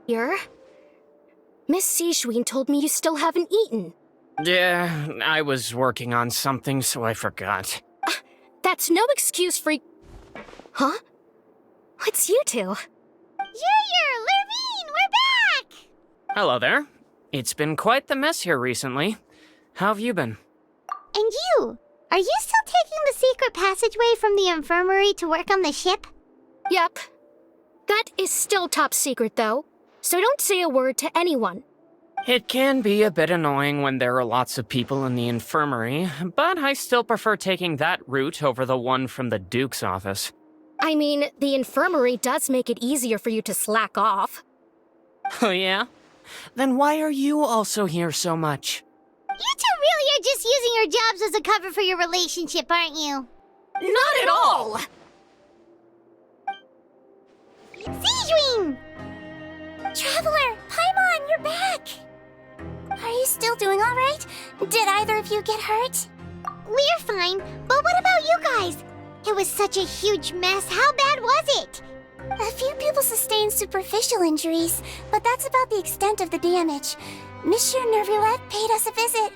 Here? Miss Sijouin told me you still haven't eaten. Yeah, I was working on something, so I forgot. That's no excuse for... Huh? It's you two. Lurvine, we're back! Hello there. It's been quite the mess here recently. How have you been? And you? Are you still taking the secret passageway from the infirmary to work on the ship? Yep. That is still top secret, though, so don't say a word to anyone. It can be a bit annoying when there are lots of people in the infirmary, but I still prefer taking that route over the one from the Duke's office. I mean, the infirmary does make it easier for you to slack off. Oh yeah? Then why are you also here so much? You two really are just using your jobs as a cover for your relationship, aren't you? Not at all! Sijouin! Traveler, Paimon, you're back! Are you still doing alright? Did either of you get hurt? We're fine, but what about you guys? It was such a huge mess. How bad was it? A few people sustained superficial injuries, but that's about the extent of the damage. Monsieur Nervoulet paid us a visit.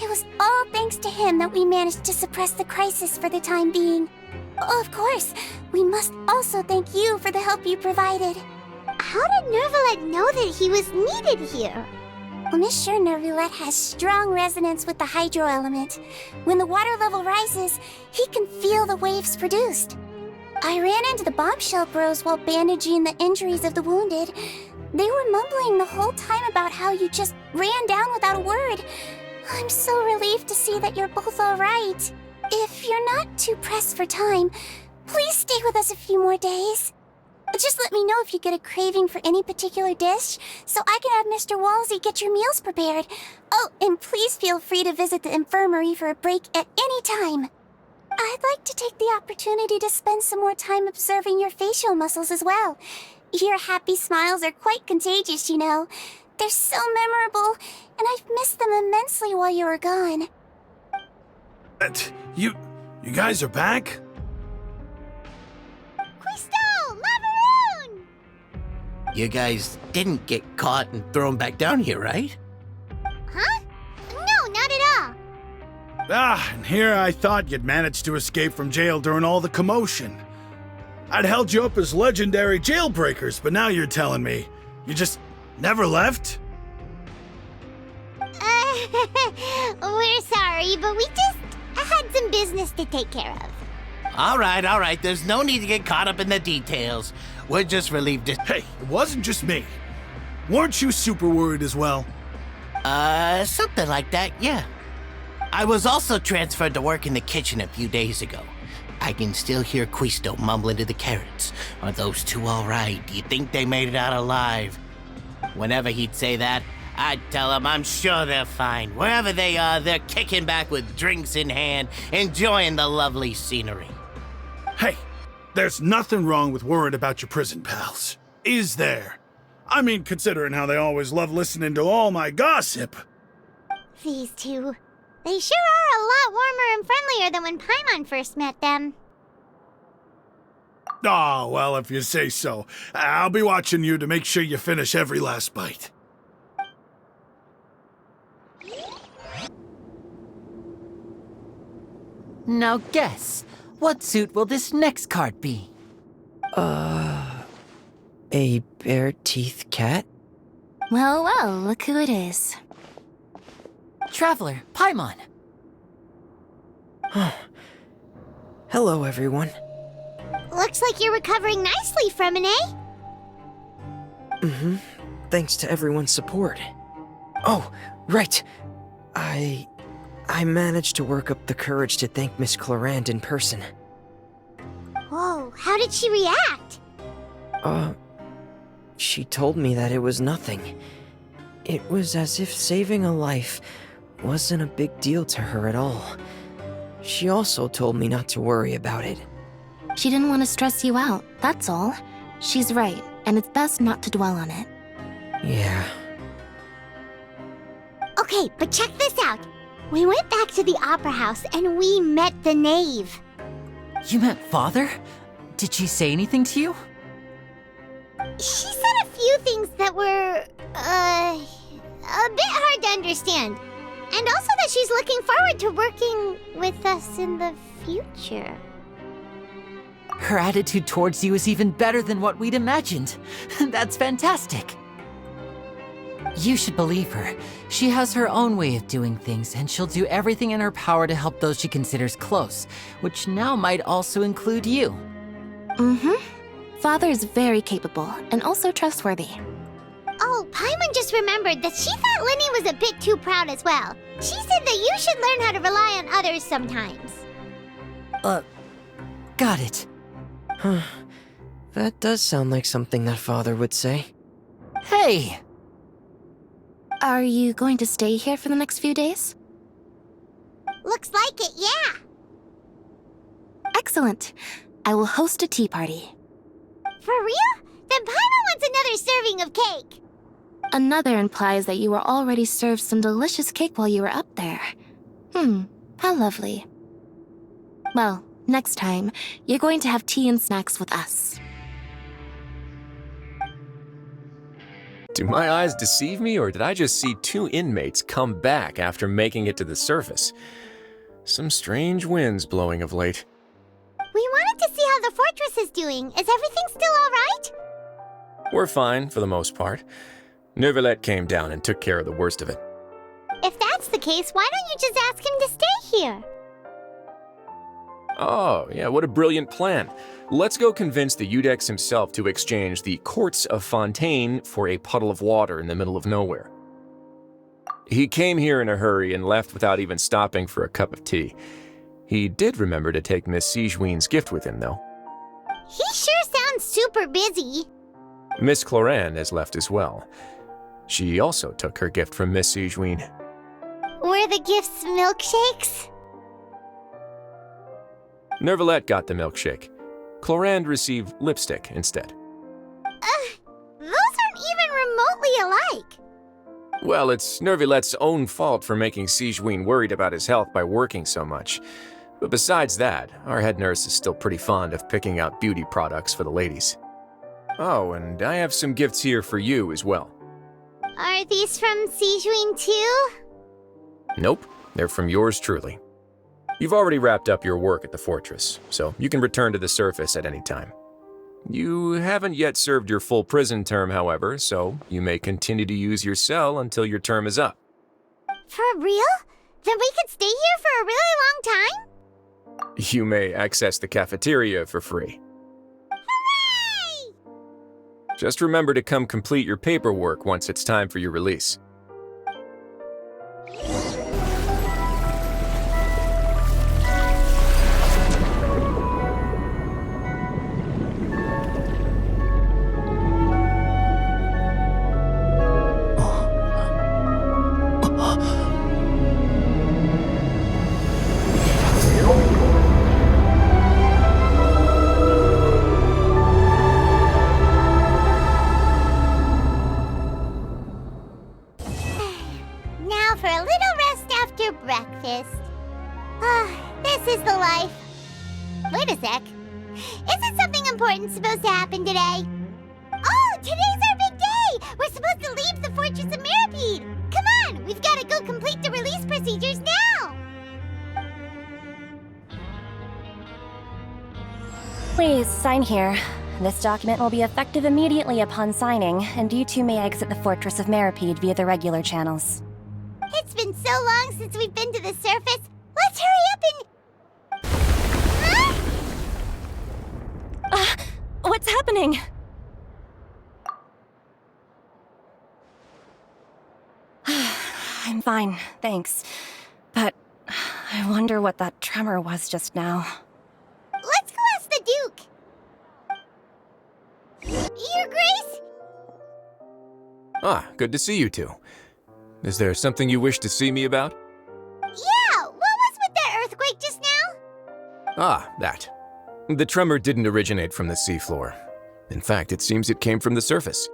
It was all thanks to him that we managed to suppress the crisis for the time being. Of course, we must also thank you for the help you provided. How did Nervoulet know that he was needed here? Well, Monsieur Nervoulet has strong resonance with the hydro element. When the water level rises, he can feel the waves produced. I ran into the bombshell bros while bandaging the injuries of the wounded. They were mumbling the whole time about how you just ran down without a word. I'm so relieved to see that you're both all right. If you're not too pressed for time, please stay with us a few more days. Just let me know if you get a craving for any particular dish, so I can have Mr. Walsey get your meals prepared. Oh, and please feel free to visit the infirmary for a break at any time. I'd like to take the opportunity to spend some more time observing your facial muscles as well. Your happy smiles are quite contagious, you know. They're so memorable, and I've missed them immensely while you were gone. You guys are back? Quisto! Lavaroon! You guys didn't get caught and thrown back down here, right? Huh? No, not at all. And here I thought you'd managed to escape from jail during all the commotion. I'd held you up as legendary jailbreakers, but now you're telling me you just never left? We're sorry, but we just had some business to take care of. All right. There's no need to get caught up in the details. We're just relieved to... Hey, it wasn't just me. Weren't you super worried as well? Something like that, yeah. I was also transferred to work in the kitchen a few days ago. I can still hear Quisto mumbling to the carrots. Are those two all right? Do you think they made it out alive? Whenever he'd say that, I'd tell him I'm sure they're fine. Wherever they are, they're kicking back with drinks in hand, enjoying the lovely scenery. Hey, there's nothing wrong with worrying about your prison pals, is there? I mean, considering how they always love listening to all my gossip. These two. They sure are a lot warmer and friendlier than when Paimon first met them. Oh, well, if you say so. I'll be watching you to make sure you finish every last bite. Now guess, what suit will this next card be? A bare-teeth cat? Well, look who it is. Traveler, Paimon. Hello, everyone. Looks like you're recovering nicely from it, eh? Mm-hmm. Thanks to everyone's support. Oh, right. I managed to work up the courage to thank Miss Clarand in person. Whoa, how did she react? She told me that it was nothing. It was as if saving a life wasn't a big deal to her at all. She also told me not to worry about it. She didn't want to stress you out, that's all. She's right, and it's best not to dwell on it. Yeah. Okay, but check this out. We went back to the opera house and we met the knave. You met Father? Did she say anything to you? She said a few things that were understand. And also that she's looking forward to working with us in the future. Her attitude towards you is even better than what we'd imagined. That's fantastic. You should believe her. She has her own way of doing things, and she'll do everything in her power to help those she considers close, which now might also include you. Father is very capable and also trustworthy. Oh, Paimon just remembered that she thought Lenny was a bit too proud as well. She said that you should learn how to rely on others sometimes. Got it. That does sound like something that Father would say. Hey! Are you going to stay here for the next few days? Looks like it, yeah. Excellent. I will host a tea party. For real? Then Paimon wants another serving of cake. Another implies that you were already served some delicious cake while you were up there. How lovely. Well, next time, you're going to have tea and snacks with us. Do my eyes deceive me, or did I just see 2 inmates come back after making it to the surface? Some strange winds blowing of late. We wanted to see how the fortress is doing. Is everything still all right? We're fine, for the most part. Neuvillette came down and took care of the worst of it. If that's the case, why don't you just ask him to stay here? Oh, yeah, what a brilliant plan. Let's go convince the Eudex himself to exchange the courts of Fontaine for a puddle of water in the middle of nowhere. He came here in a hurry and left without even stopping for a cup of tea. He did remember to take Miss Sigewinne's gift with him, though. He sure sounds super busy. Miss Clorane has left as well. She also took her gift from Miss Sigewinne. Were the gifts milkshakes? Neuvillette got the milkshake. Clorane received lipstick instead. Those aren't even remotely alike. Well, it's Neuvillette's own fault for making Sigewinne worried about his health by working so much. But besides that, our head nurse is still pretty fond of picking out beauty products for the ladies. Oh, and I have some gifts here for you as well. Are these from Sigewinne too? Nope, they're from yours truly. You've already wrapped up your work at the fortress, so you can return to the surface at any time. You haven't yet served your full prison term, however, so you may continue to use your cell until your term is up. For real? Then we could stay here for a really long time? You may access the cafeteria for free. Hooray! Just remember to come complete your paperwork once it's time for your release. Now for a little rest after breakfast. This is the life. Wait a sec. Isn't something important supposed to happen today? Oh, today's our big day! We're supposed to leave the Fortress of Mirapede! Come on, we've got to go complete the release procedures now! Please, sign here. This document will be effective immediately upon signing, and you two may exit the Fortress of Mirapede via the regular channels. It's been so long since we've been to the surface. Let's hurry up and... What's happening? I'm fine, thanks. But I wonder what that tremor was just now. Let's go ask the Duke. Your Grace? Ah, good to see you two. Is there something you wish to see me about? Yeah, what was with that earthquake just now? Ah, that. The tremor didn't originate from the seafloor. In fact, it seems it came from the surface.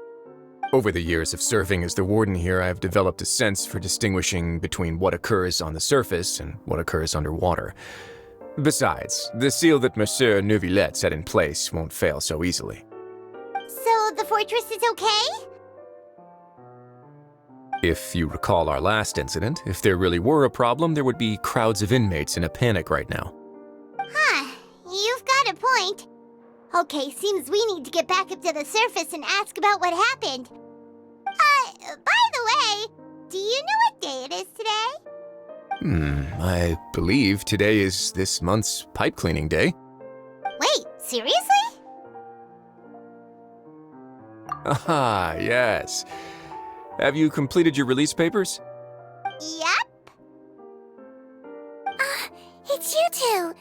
Over the years of serving as the warden here, I have developed a sense for distinguishing between what occurs on the surface and what occurs underwater. Besides, the seal that Monsieur Neuvillette set in place won't fail so easily. So the fortress is okay? If you recall our last incident, if there really were a problem, there would be crowds of inmates in a panic right now. Huh, you've got a point. Okay, seems we need to get back up to the surface and ask about what happened. By the way, do you know what day it is today? I believe today is this month's pipe cleaning day. Wait, seriously? Ah, yes. Have you completed your release papers? Yep. It's you two.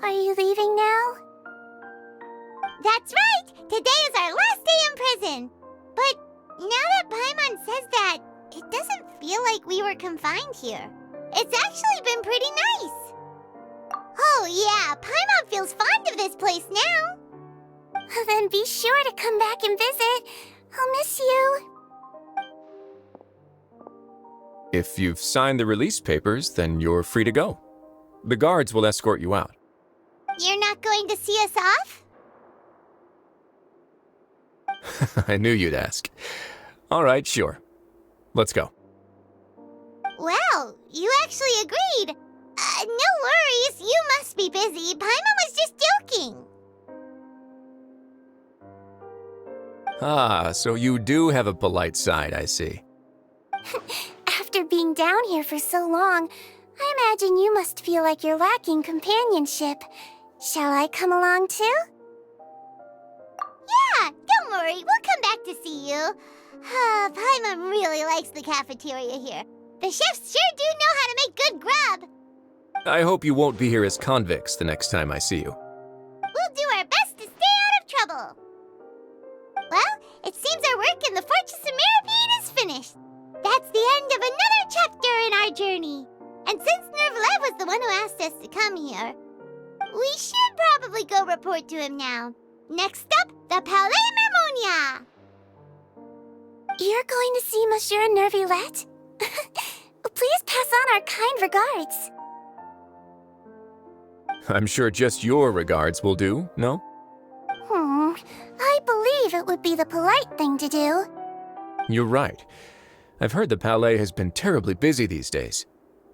Are you leaving now? That's right! Today is our last day in prison! But now that Paimon says that, it doesn't feel like we were confined here. It's actually been pretty nice. Oh yeah, Paimon feels fond of this place now. Then be sure to come back and visit. I'll miss you. If you've signed the release papers, then you're free to go. The guards will escort you out. You're not going to see us off? I knew you'd ask. All right, sure. Let's go. Well, you actually agreed. No worries, you must be busy. Paimon was just joking. Ah, so you do have a polite side, I see. After being down here for so long, I imagine you must feel like you're lacking companionship. Shall I come along too? Yeah, don't worry, we'll come back to see you. Paimon really likes the cafeteria here. The chefs sure do know how to make good grub. I hope you won't be here as convicts the next time I see you. We'll do our best to stay out of trouble. Well, it seems our work in the Fortress of Meripede is finished. That's the end of another chapter in our journey. And since Nervlev was the one who asked us to come here, we should probably go report to him now. Next up, the Palais Mermonia. You're going to see Monsieur Nervillette? Please pass on our kind regards. I'm sure just your regards will do, no? I believe it would be the polite thing to do. You're right. I've heard the Palais has been terribly busy these days.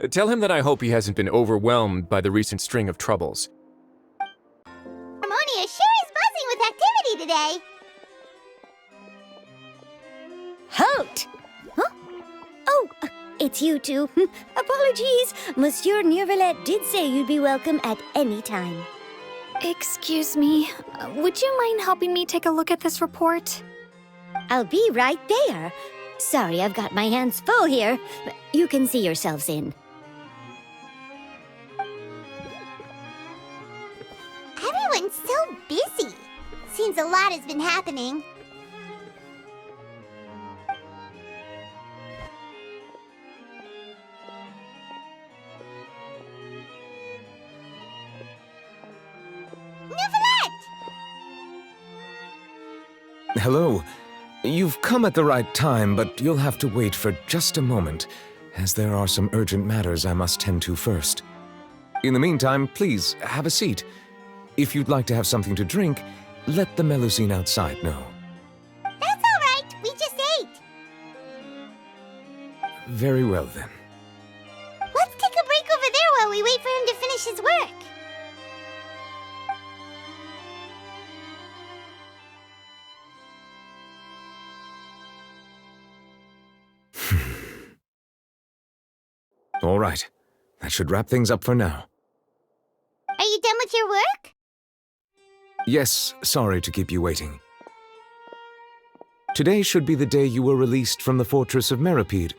Tell him that I hope he hasn't been overwhelmed by the recent string of troubles. Mermonia sure is buzzing with activity today. Halt! Huh? Oh, it's you two. Apologies. Monsieur Nervillette did say you'd be welcome at any time. Excuse me, would you mind helping me take a look at this report? I'll be right there. Sorry, I've got my hands full here. You can see yourselves in. Everyone's so busy. Seems a lot has been happening. Hello. You've come at the right time, but you'll have to wait for just a moment, as there are some urgent matters I must tend to first. In the meantime, please, have a seat. If you'd like to have something to drink, let the Melusine outside know. That's all right. We just ate. Very well, then. Let's take a break over there while we wait for him to finish his work. All right. That should wrap things up for now. Are you done with your work? Yes, sorry to keep you waiting. Today should be the day you were released from the Fortress of Meripede,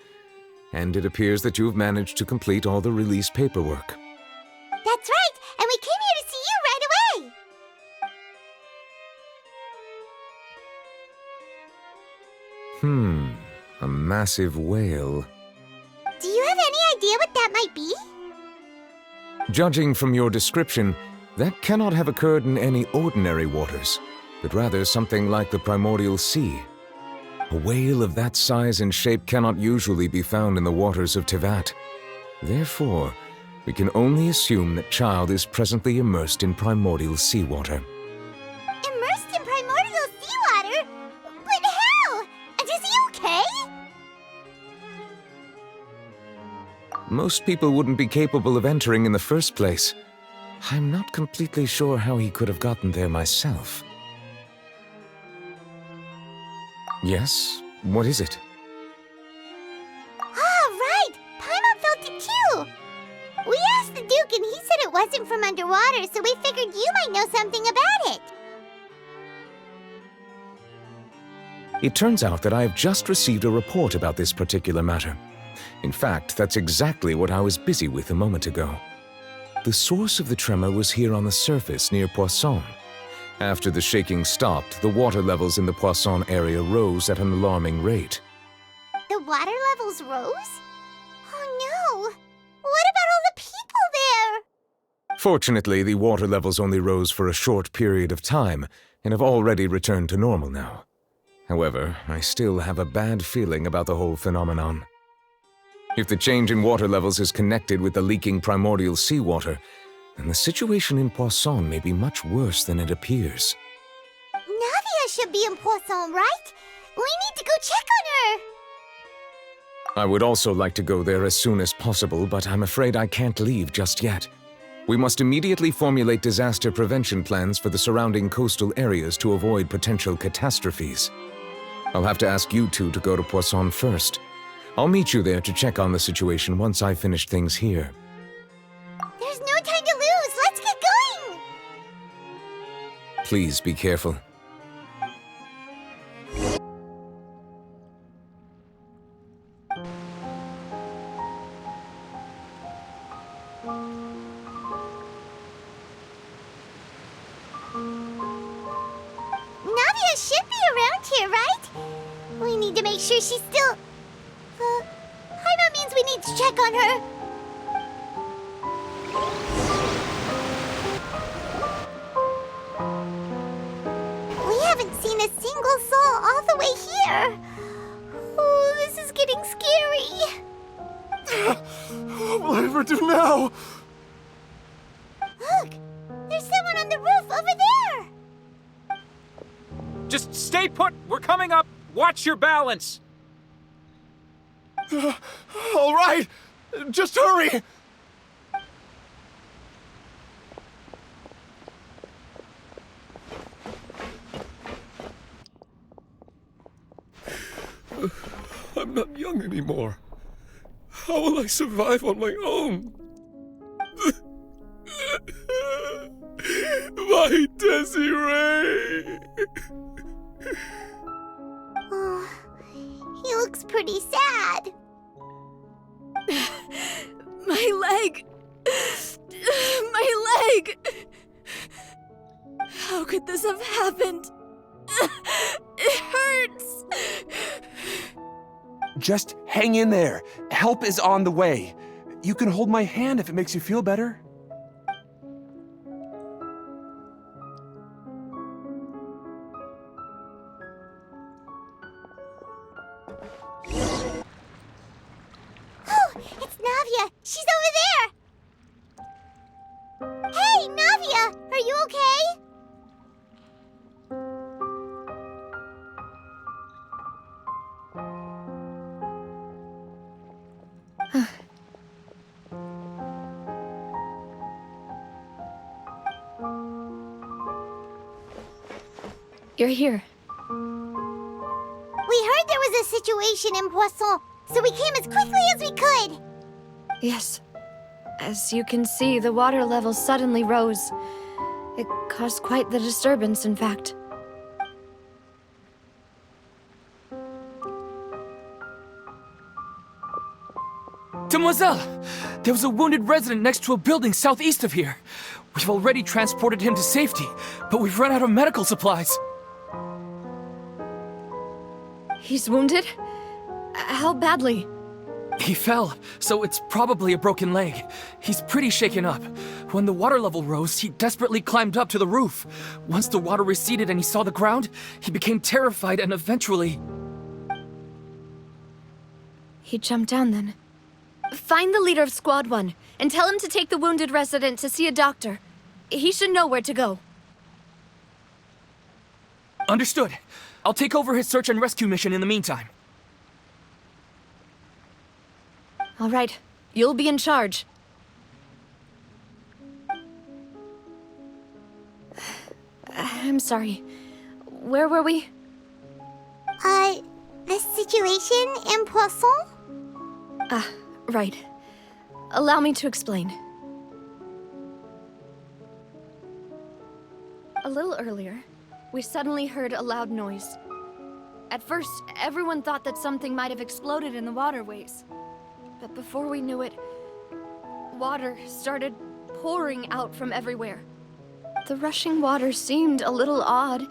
and it appears that you've managed to complete all the release paperwork. That's right, and we came here to see you right away. A massive whale. Do you have any idea what that might be? Judging from your description, that cannot have occurred in any ordinary waters, but rather something like the primordial sea. A whale of that size and shape cannot usually be found in the waters of Tevat. Therefore, we can only assume that Childe is presently immersed in primordial seawater. Immersed in primordial seawater? But how? And is he okay? Most people wouldn't be capable of entering in the first place. I'm not completely sure how he could have gotten there myself. Yes? What is it? Ah, right! Paimon felt it too! We asked the Duke and he said it wasn't from underwater, so we figured you might know something about it. It turns out that I have just received a report about this particular matter. In fact, that's exactly what I was busy with a moment ago. The source of the tremor was here on the surface near Poisson. After the shaking stopped, the water levels in the Poisson area rose at an alarming rate. The water levels rose? Oh no! What about all the people there? Fortunately, the water levels only rose for a short period of time and have already returned to normal now. However, I still have a bad feeling about the whole phenomenon. If the change in water levels is connected with the leaking primordial seawater, then the situation in Poisson may be much worse than it appears. Navia should be in Poisson, right? We need to go check on her! I would also like to go there as soon as possible, but I'm afraid I can't leave just yet. We must immediately formulate disaster prevention plans for the surrounding coastal areas to avoid potential catastrophes. I'll have to ask you two to go to Poisson first. I'll meet you there to check on the situation once I've finished things here. There's no time to lose! Let's get going! Please be careful. Navia should be around here, right? We need to make sure she's still... Paimon means we need to check on her. We haven't seen a single soul all the way here. Oh, this is getting scary. What will I ever do now? Look, there's someone on the roof over there. Just stay put! We're coming up! Watch your balance! All right, just hurry! I'm not young anymore. How will I survive on my own? My Desiree! Oh, he looks pretty sad. My leg! My leg! How could this have happened? It hurts! Just hang in there. Help is on the way. You can hold my hand if it makes you feel better. Oh, it's Navia. She's over there. Hey, Navia, are you okay? You're here. We heard there was a situation in Poisson, so we came as quickly as we could. Yes. As you can see, the water level suddenly rose. It caused quite the disturbance, in fact. Demoiselle! There was a wounded resident next to a building southeast of here. We've already transported him to safety, but we've run out of medical supplies. He's wounded? How badly? He fell, so it's probably a broken leg. He's pretty shaken up. When the water level rose, he desperately climbed up to the roof. Once the water receded and he saw the ground, he became terrified and eventually... He jumped down then. Find the leader of Squad 1 and tell him to take the wounded resident to see a doctor. He should know where to go. Understood. I'll take over his search and rescue mission in the meantime. All right. You'll be in charge. I'm sorry. Where were we? The situation in Poisson? Ah, right. Allow me to explain. A little earlier, we suddenly heard a loud noise. At first, everyone thought that something might have exploded in the waterways. But before we knew it, water started pouring out from everywhere. The rushing water seemed a little odd,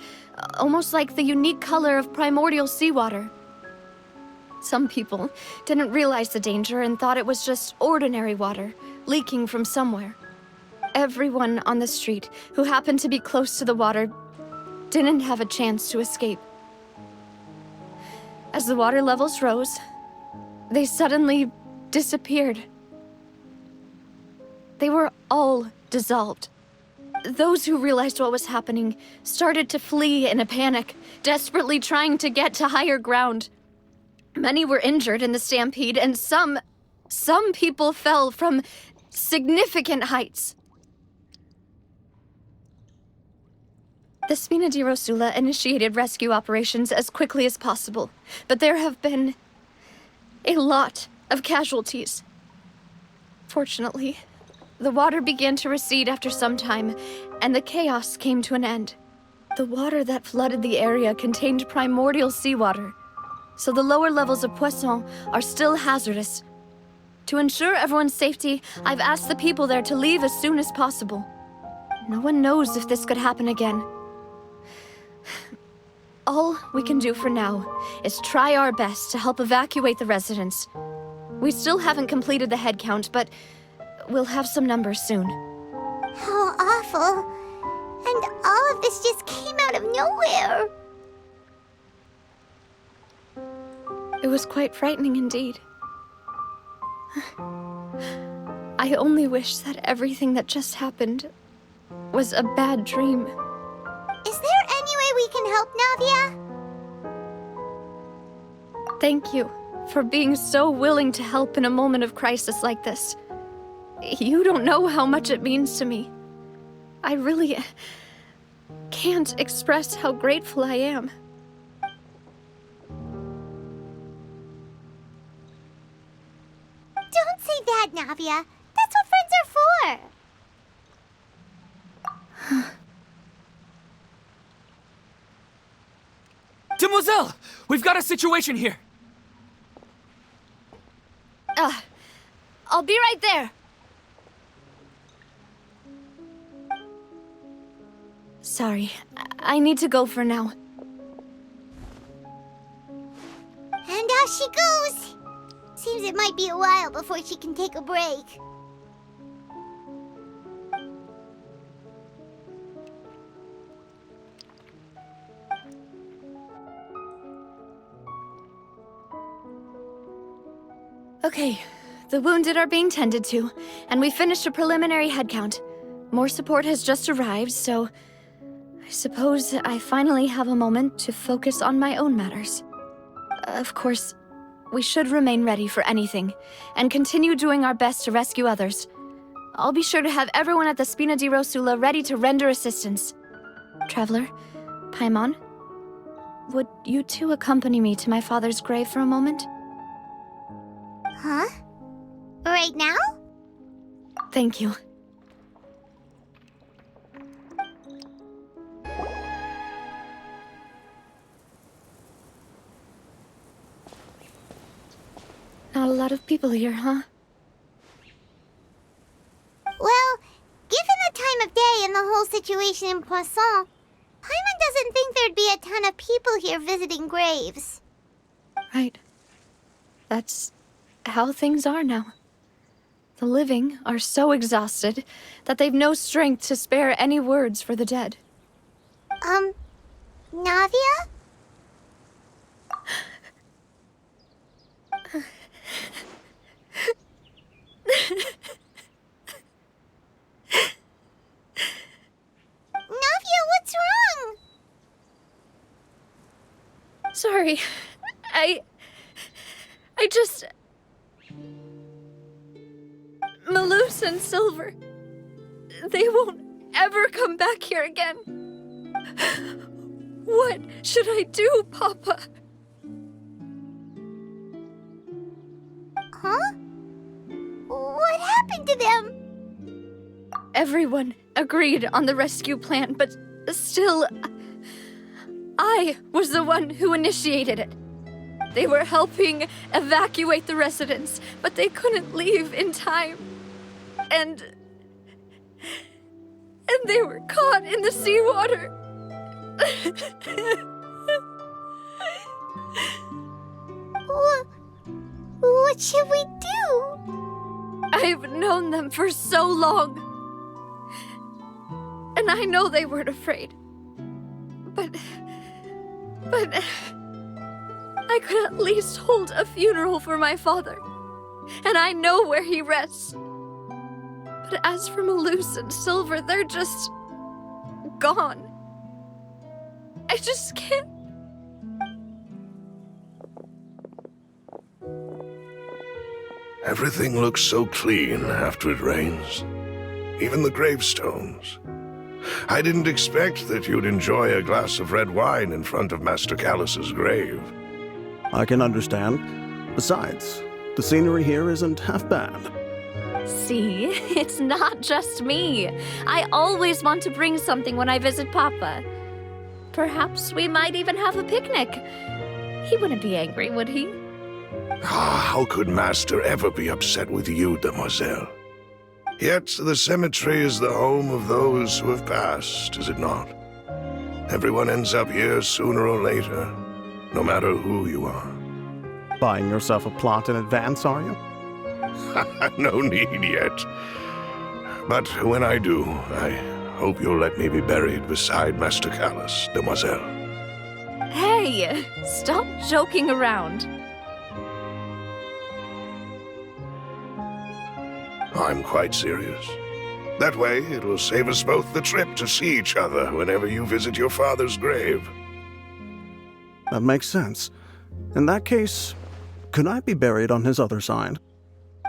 almost like the unique color of primordial seawater. Some people didn't realize the danger and thought it was just ordinary water, leaking from somewhere. Everyone on the street who happened to be close to the water didn't have a chance to escape. As the water levels rose, they suddenly disappeared. They were all dissolved. Those who realized what was happening started to flee in a panic, desperately trying to get to higher ground. Many were injured in the stampede, and some people fell from significant heights. The Spina di Rosula initiated rescue operations as quickly as possible, but there have been a lot of casualties. Fortunately, the water began to recede after some time, and the chaos came to an end. The water that flooded the area contained primordial seawater, so the lower levels of Poisson are still hazardous. To ensure everyone's safety, I've asked the people there to leave as soon as possible. No one knows if this could happen again. All we can do for now is try our best to help evacuate the residents. We still haven't completed the head count, but we'll have some numbers soon. How awful. And all of this just came out of nowhere. It was quite frightening indeed. I only wish that everything that just happened was a bad dream. Is there any way we can help, Navia? Thank you for being so willing to help in a moment of crisis like this. You don't know how much it means to me. I really can't express how grateful I am. Don't say that, Navia. That's what friends are for. Demoiselle! We've got a situation here! I'll be right there. Sorry, I need to go for now. And out she goes. Seems it might be a while before she can take a break. Okay, the wounded are being tended to, and we finished a preliminary head count. More support has just arrived, so I suppose I finally have a moment to focus on my own matters. Of course, we should remain ready for anything, and continue doing our best to rescue others. I'll be sure to have everyone at the Spina di Rosula ready to render assistance. Traveler, Paimon, would you two accompany me to my father's grave for a moment? Huh? Right now? Thank you. Not a lot of people here, huh? Well, given the time of day and the whole situation in Poisson, Paimon doesn't think there'd be a ton of people here visiting graves. Right. That's how things are now. The living are so exhausted that they've no strength to spare any words for the dead. Navia? Navia, what's wrong? Sorry. I just... Malus and Silver, they won't ever come back here again. What should I do, Papa? Huh? What happened to them? Everyone agreed on the rescue plan, but still, I was the one who initiated it. They were helping evacuate the residents, but they couldn't leave in time. And they were caught in the seawater. What should we do? I've known them for so long. And I know they weren't afraid. But I could at least hold a funeral for my father. And I know where he rests. But as for Malus and Silver, they're just gone. I just can't. Everything looks so clean after it rains. Even the gravestones. I didn't expect that you'd enjoy a glass of red wine in front of Master Callus's grave. I can understand. Besides, the scenery here isn't half bad. See, it's not just me. I always want to bring something when I visit Papa. Perhaps we might even have a picnic. He wouldn't be angry, would he? How could Master ever be upset with you, demoiselle? Yet the cemetery is the home of those who have passed, is it not? Everyone ends up here sooner or later, no matter who you are. Buying yourself a plot in advance, are you? No need yet. But when I do, I hope you'll let me be buried beside Master Callus, demoiselle. Hey, stop joking around. I'm quite serious. That way, it will save us both the trip to see each other whenever you visit your father's grave. That makes sense. In that case, could I be buried on his other side?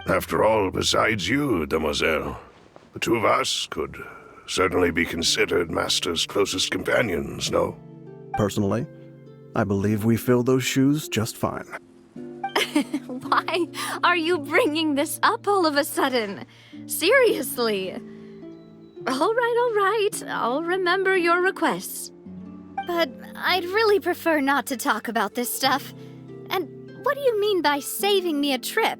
After all, besides you, demoiselle, the two of us could certainly be considered Master's closest companions, no? Personally, I believe we fill those shoes just fine. Why are you bringing this up all of a sudden? Seriously. All right. I'll remember your requests. But I'd really prefer not to talk about this stuff. And what do you mean by saving me a trip?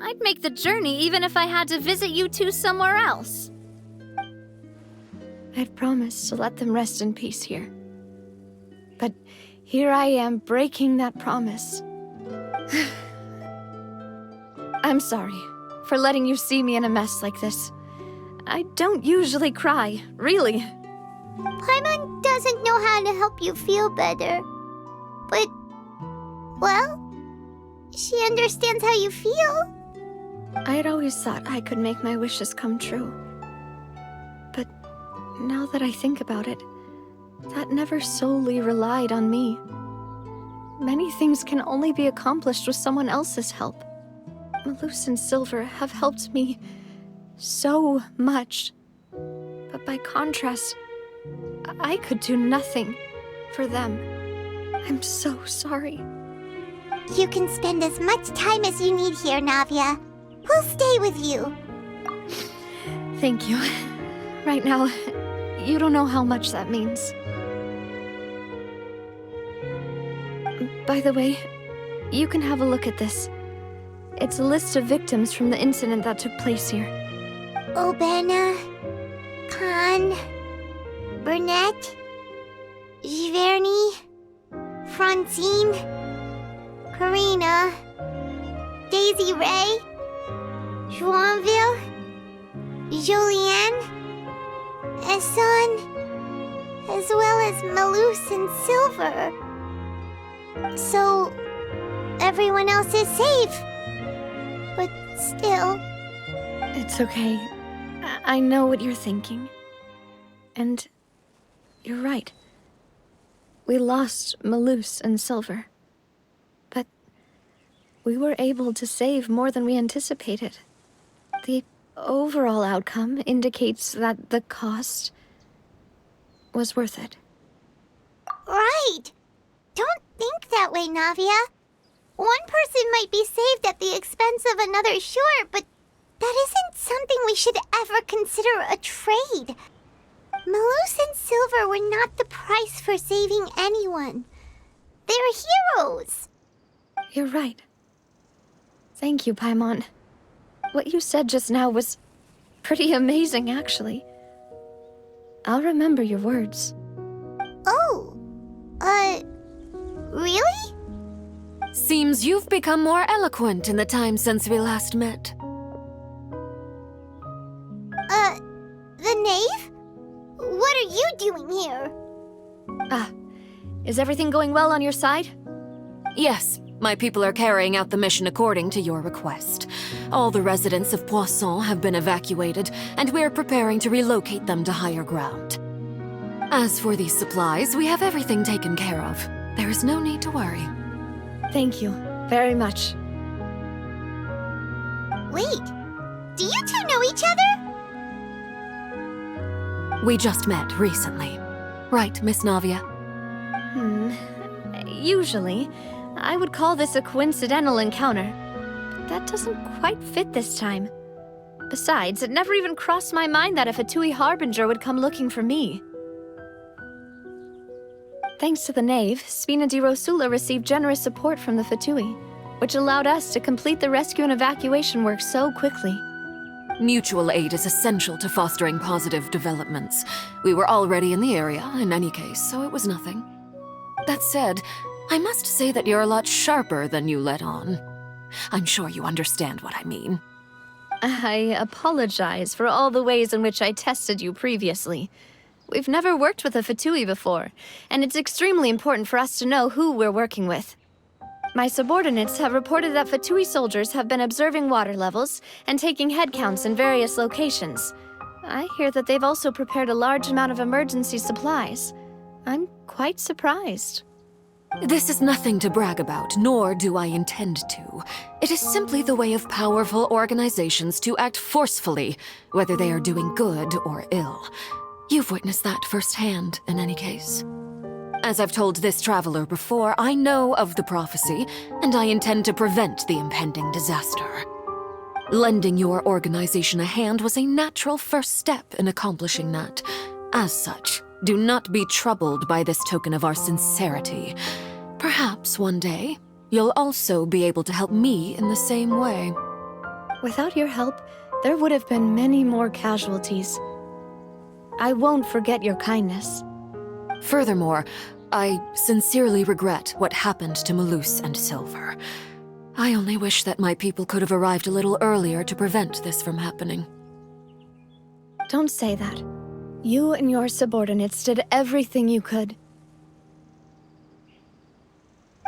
I'd make the journey even if I had to visit you two somewhere else. I'd promised to let them rest in peace here. But here I am breaking that promise. I'm sorry for letting you see me in a mess like this. I don't usually cry, really. Paimon doesn't know how to help you feel better. But, well, she understands how you feel. I had always thought I could make my wishes come true. But now that I think about it, that never solely relied on me. Many things can only be accomplished with someone else's help. Malus and Silver have helped me so much. But by contrast, I could do nothing for them. I'm so sorry. You can spend as much time as you need here, Navia. We'll stay with you. Thank you. Right now, you don't know how much that means. By the way, you can have a look at this. It's a list of victims from the incident that took place here. Obena, Khan, Burnett, Giverny, Francine, Karina, Daisy Ray, Joinville, Julianne, Esson, as well as Malus and Silver. So, everyone else is safe. But still... It's okay. I know what you're thinking. And you're right. We lost Malus and Silver. But we were able to save more than we anticipated. The overall outcome indicates that the cost was worth it. Right. Don't think that way, Navia. One person might be saved at the expense of another, sure, but that isn't something we should ever consider a trade. Malus and Silver were not the price for saving anyone. They're heroes. You're right. Thank you, Paimon. What you said just now was pretty amazing, actually. I'll remember your words. Oh, really? Seems you've become more eloquent in the time since we last met. The knave? What are you doing here? Is everything going well on your side? Yes, my people are carrying out the mission according to your request. All the residents of Poisson have been evacuated, and we're preparing to relocate them to higher ground. As for these supplies, we have everything taken care of. There is no need to worry. Thank you very much. Wait, do you two know each other? We just met recently. Right, Miss Navia? Usually, I would call this a coincidental encounter. But that doesn't quite fit this time. Besides, it never even crossed my mind that a Fatui Harbinger would come looking for me. Thanks to the Knave, Spina di Rosula received generous support from the Fatui, which allowed us to complete the rescue and evacuation work so quickly. Mutual aid is essential to fostering positive developments. We were already in the area, in any case, so it was nothing. That said, I must say that you're a lot sharper than you let on. I'm sure you understand what I mean. I apologize for all the ways in which I tested you previously. We've never worked with a Fatui before, and it's extremely important for us to know who we're working with. My subordinates have reported that Fatui soldiers have been observing water levels and taking head counts in various locations. I hear that they've also prepared a large amount of emergency supplies. I'm quite surprised. This is nothing to brag about, nor do I intend to. It is simply the way of powerful organizations to act forcefully, whether they are doing good or ill. You've witnessed that firsthand, in any case. As I've told this traveler before, I know of the prophecy, and I intend to prevent the impending disaster. Lending your organization a hand was a natural first step in accomplishing that. As such, do not be troubled by this token of our sincerity. Perhaps one day, you'll also be able to help me in the same way. Without your help, there would have been many more casualties. I won't forget your kindness. Furthermore, I sincerely regret what happened to Malus and Silver. I only wish that my people could have arrived a little earlier to prevent this from happening. Don't say that. You and your subordinates did everything you could.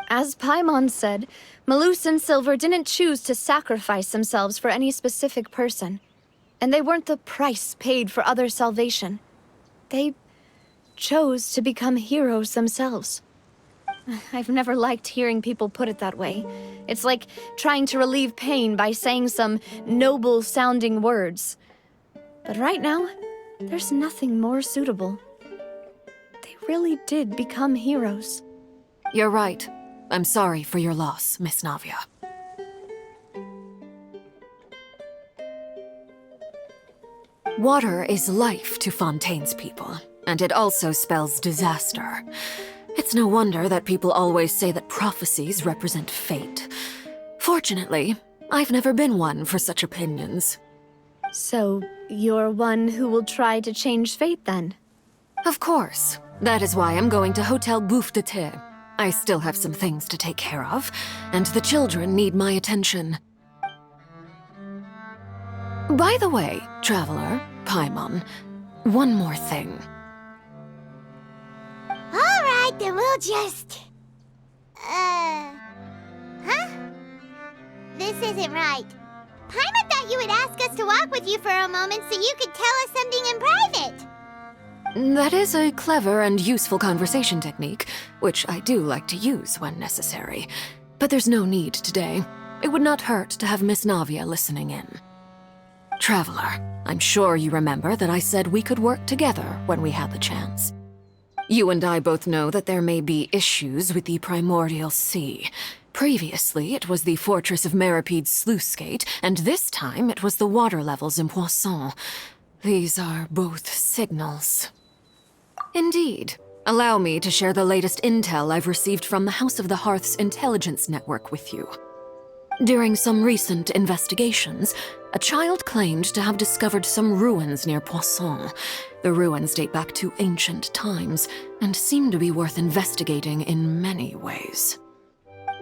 As Paimon said, Malus and Silver didn't choose to sacrifice themselves for any specific person. And they weren't the price paid for other salvation. They chose to become heroes themselves. I've never liked hearing people put it that way. It's like trying to relieve pain by saying some noble-sounding words. But right now, there's nothing more suitable. They really did become heroes. You're right. I'm sorry for your loss, Miss Navia. Water is life to Fontaine's people, and it also spells disaster. It's no wonder that people always say that prophecies represent fate. Fortunately, I've never been one for such opinions. So, you're one who will try to change fate, then? Of course. That is why I'm going to Hotel Bouffe de Thé. I still have some things to take care of, and the children need my attention. By the way, traveler, Paimon, one more thing. Alright, then we'll just... Huh? This isn't right. Paimon thought you would ask us to walk with you for a moment so you could tell us something in private. That is a clever and useful conversation technique, which I do like to use when necessary. But there's no need today. It would not hurt to have Miss Navia listening in. Traveler, I'm sure you remember that I said we could work together when we had the chance. You and I both know that there may be issues with the Primordial Sea. Previously, it was the Fortress of Meripede's sluice gate, and this time it was the water levels in Poisson. These are both signals. Indeed. Allow me to share the latest intel I've received from the House of the Hearth's intelligence network with you. During some recent investigations, a child claimed to have discovered some ruins near Poisson. The ruins date back to ancient times, and seem to be worth investigating in many ways.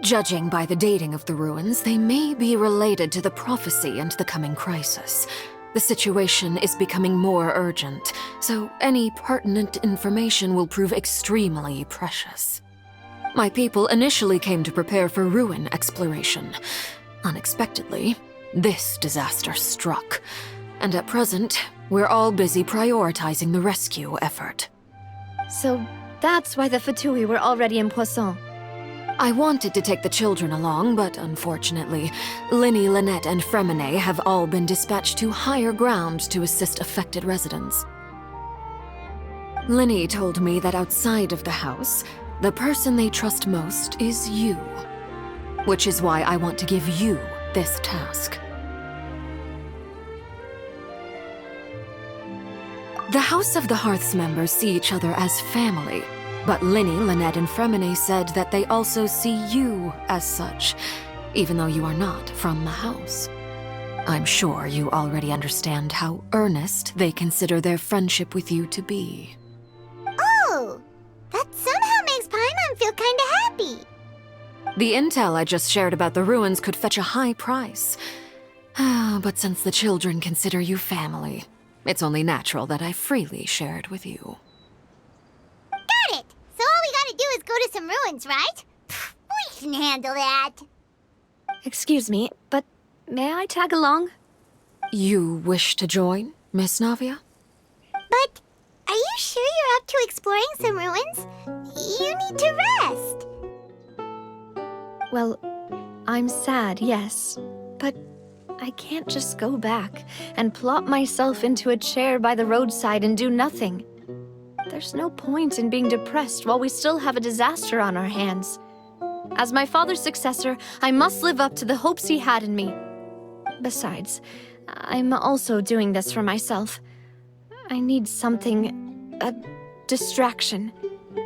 Judging by the dating of the ruins, they may be related to the prophecy and the coming crisis. The situation is becoming more urgent, so any pertinent information will prove extremely precious. My people initially came to prepare for ruin exploration. Unexpectedly, this disaster struck, and at present, we're all busy prioritizing the rescue effort. So that's why the Fatui were already in Poisson. I wanted to take the children along, but unfortunately, Linny, Lynette, and Fremine have all been dispatched to higher ground to assist affected residents. Linny told me that outside of the house, the person they trust most is you. Which is why I want to give you this task. The House of the Hearth's members see each other as family, but Linny, Lynette, and Fremine said that they also see you as such, even though you are not from the house. I'm sure you already understand how earnest they consider their friendship with you to be. Oh, that somehow makes Paimon feel kinda happy. The intel I just shared about the ruins could fetch a high price. But since the children consider you family, it's only natural that I freely share it with you. Got it! So all we gotta do is go to some ruins, right? We can handle that. Excuse me, but may I tag along? You wish to join, Miss Navia? But are you sure you're up to exploring some ruins? You need to rest. Well, I'm sad, yes, but I can't just go back and plop myself into a chair by the roadside and do nothing. There's no point in being depressed while we still have a disaster on our hands. As my father's successor, I must live up to the hopes he had in me. Besides, I'm also doing this for myself. I need something, a distraction,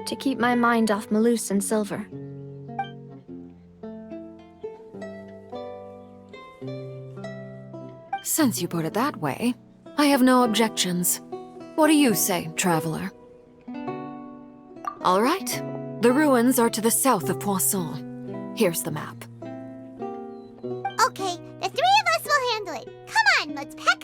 to keep my mind off Malus and Silver. Since you put it that way, I have no objections. What do you say, traveler? All right. The ruins are to the south of Poisson. Here's the map. Okay, the three of us will handle it. Come on, let's pack